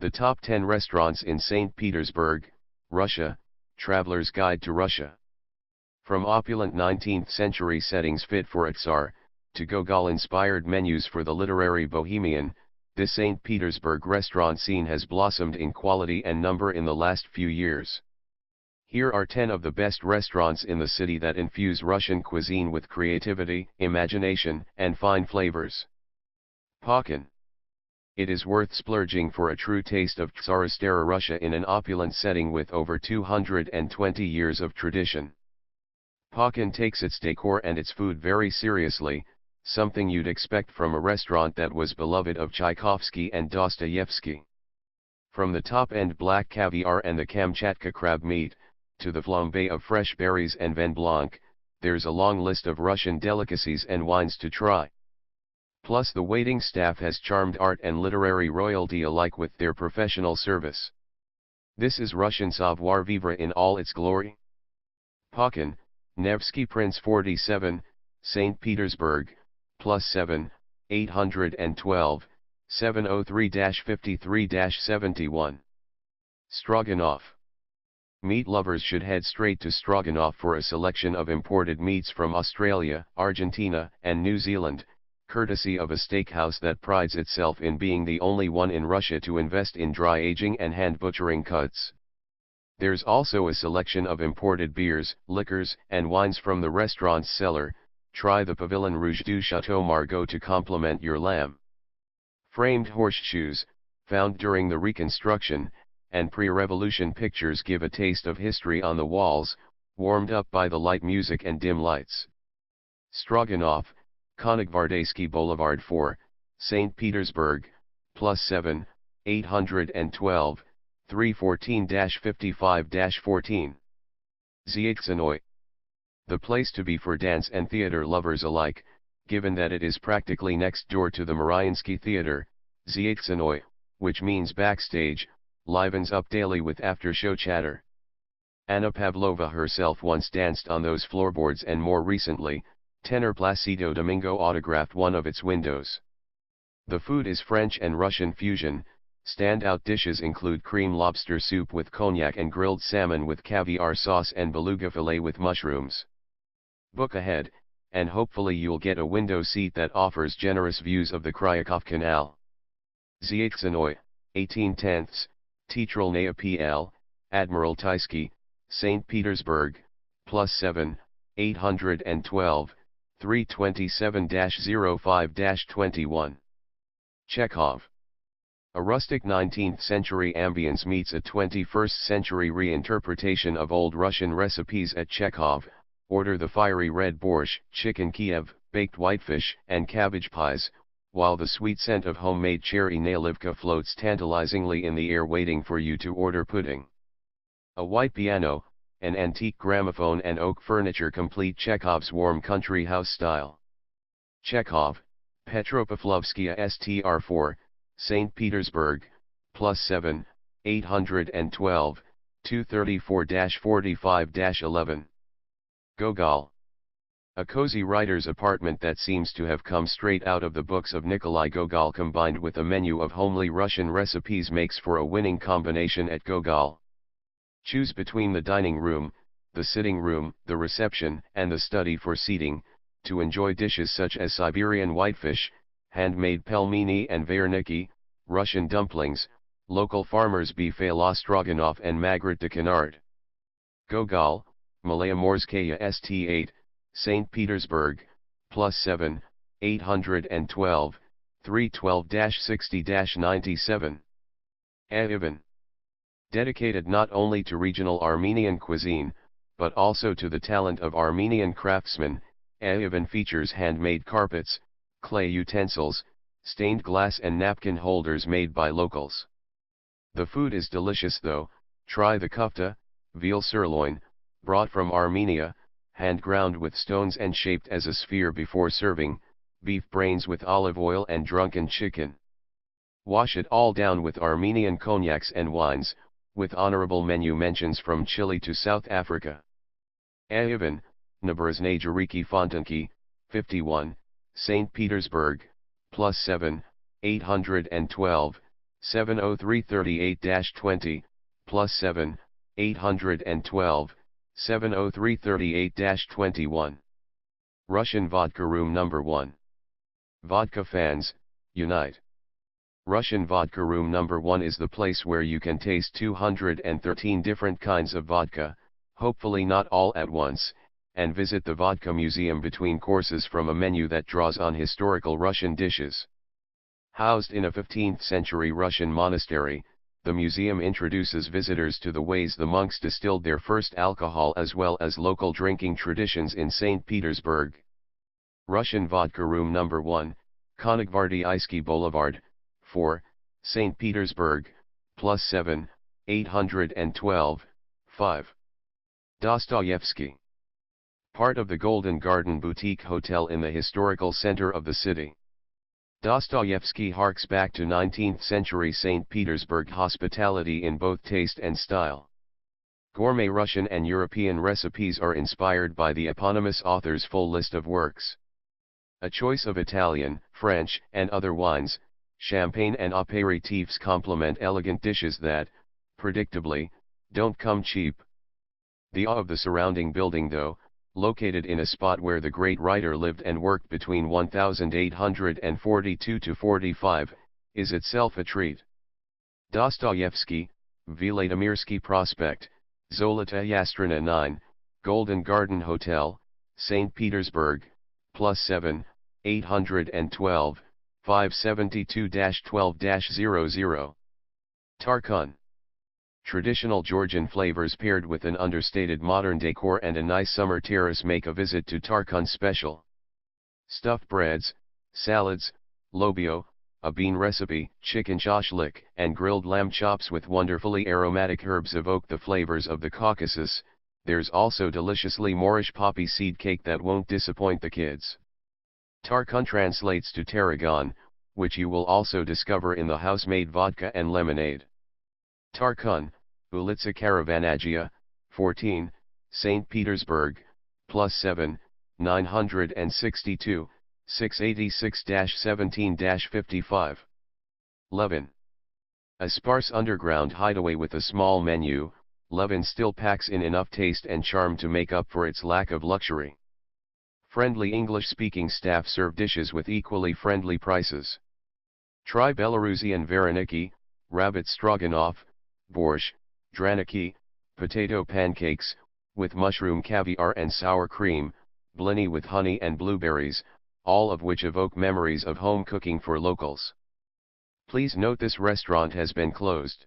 The top 10 restaurants in St. Petersburg, Russia, Traveler's Guide to Russia. From opulent 19th century settings fit for a Tsar, to Gogol-inspired menus for the literary bohemian, this St. Petersburg restaurant scene has blossomed in quality and number in the last few years. Here are 10 of the best restaurants in the city that infuse Russian cuisine with creativity, imagination, and fine flavors. Pakin. It is worth splurging for a true taste of Tsarist-era Russia in an opulent setting with over 220 years of tradition. Pakin takes its decor and its food very seriously, something you'd expect from a restaurant that was beloved of Tchaikovsky and Dostoevsky. From the top-end black caviar and the Kamchatka crab meat, to the flambé of fresh berries and vin blanc, there's a long list of Russian delicacies and wines to try. Plus the waiting staff has charmed art and literary royalty alike with their professional service. This is Russian savoir-vivre in all its glory. Pakin, Nevsky Prince 47, St. Petersburg, +7, 812, 703-53-71. Stroganoff. Meat lovers should head straight to Stroganoff for a selection of imported meats from Australia, Argentina, and New Zealand, courtesy of a steakhouse that prides itself in being the only one in Russia to invest in dry aging and hand butchering cuts. There's also a selection of imported beers, liquors, and wines from the restaurant's cellar. Try the Pavillon Rouge du Chateau Margaux to complement your lamb. Framed horseshoes, found during the reconstruction, and pre-revolution pictures give a taste of history on the walls, warmed up by the light music and dim lights. Stroganoff, Konogvardaysky Boulevard 4, St. Petersburg, +7, 812, 314-55-14. Zhytsynoy. The place to be for dance and theater lovers alike, given that it is practically next door to the Mariinsky Theater. Zhytsynoy, which means backstage, livens up daily with after-show chatter. Anna Pavlova herself once danced on those floorboards, and more recently, tenor Placido Domingo autographed one of its windows. The food is French and Russian fusion. Standout dishes include cream lobster soup with cognac and grilled salmon with caviar sauce and beluga fillet with mushrooms. Book ahead, and hopefully you'll get a window seat that offers generous views of the Kryakov Canal. Zhytsynoy, 18/10, Teatralnaya PL, Admiraltysky, St. Petersburg, +7, 812, 327-05-21. Chekhov. A rustic 19th century ambience meets a 21st century reinterpretation of old Russian recipes at Chekhov. Order the fiery red borscht, chicken Kiev, baked whitefish, and cabbage pies, while the sweet scent of homemade cherry nalivka floats tantalizingly in the air waiting for you to order pudding. A white piano, an antique gramophone, and oak furniture complete Chekhov's warm country house style. Chekhov, Petropavlovskaya Str4, St. Petersburg, +7, 812, 234-45-11. Gogol. A cozy writer's apartment that seems to have come straight out of the books of Nikolai Gogol combined with a menu of homely Russian recipes makes for a winning combination at Gogol. Choose between the dining room, the sitting room, the reception, and the study for seating, to enjoy dishes such as Siberian whitefish, handmade pelmeni and varniki, Russian dumplings, local farmers' beef a la stroganoff, and magret de canard. Gogol, Malaya Morskaya St8, St. Petersburg, +7, 812, 312-60-97. Ivan. Dedicated not only to regional Armenian cuisine, but also to the talent of Armenian craftsmen, Ivan features handmade carpets, clay utensils, stained glass, and napkin holders made by locals. The food is delicious though. Try the kufta, veal sirloin, brought from Armenia, hand ground with stones and shaped as a sphere before serving, beef brains with olive oil, and drunken chicken. Wash it all down with Armenian cognacs and wines, with honorable menu mentions from Chile to South Africa. Ivan, Naberezhnye Jariki Fontanki, 51, St. Petersburg, +7, 812, 70338-20, +7, 812, 70338-21. Russian Vodka Room Number 1. Vodka fans, unite. Russian Vodka Room Number 1 is the place where you can taste 213 different kinds of vodka, hopefully not all at once, and visit the Vodka Museum between courses from a menu that draws on historical Russian dishes. Housed in a 15th century Russian monastery, the museum introduces visitors to the ways the monks distilled their first alcohol as well as local drinking traditions in St. Petersburg. Russian Vodka Room Number 1, Konogvardiysky Boulevard, 4, St. Petersburg, +7, 812, 5. Dostoyevsky. Part of the Golden Garden Boutique Hotel in the historical center of the city. Dostoyevsky harks back to 19th century St. Petersburg hospitality in both taste and style. Gourmet Russian and European recipes are inspired by the eponymous author's full list of works. A choice of Italian, French, and other wines, champagne and apéritifs complement elegant dishes that, predictably, don't come cheap. The awe of the surrounding building, though, located in a spot where the great writer lived and worked between 1842 to 45, is itself a treat. Dostoyevsky, Vladimirsky Prospect, Zolota Yastrina 9, Golden Garden Hotel, St. Petersburg, +7, 812, 572-12-00. Tarkun. Traditional Georgian flavors paired with an understated modern decor and a nice summer terrace make a visit to Tarkun special. Stuffed breads, salads, lobio, a bean recipe, chicken shashlik, and grilled lamb chops with wonderfully aromatic herbs evoke the flavors of the Caucasus. There's also deliciously Moorish poppy seed cake that won't disappoint the kids. Tarkun translates to tarragon, which you will also discover in the house-made vodka and lemonade. Tarkun, Ulitsa Karavanagia, 14, St. Petersburg, +7, 962, 686-17-55. Levin. A sparse underground hideaway with a small menu, Levin still packs in enough taste and charm to make up for its lack of luxury. Friendly English-speaking staff serve dishes with equally friendly prices. Try Belarusian vareniki, rabbit stroganoff, borscht, draniki, potato pancakes, with mushroom caviar and sour cream, blini with honey and blueberries, all of which evoke memories of home cooking for locals. Please note this restaurant has been closed.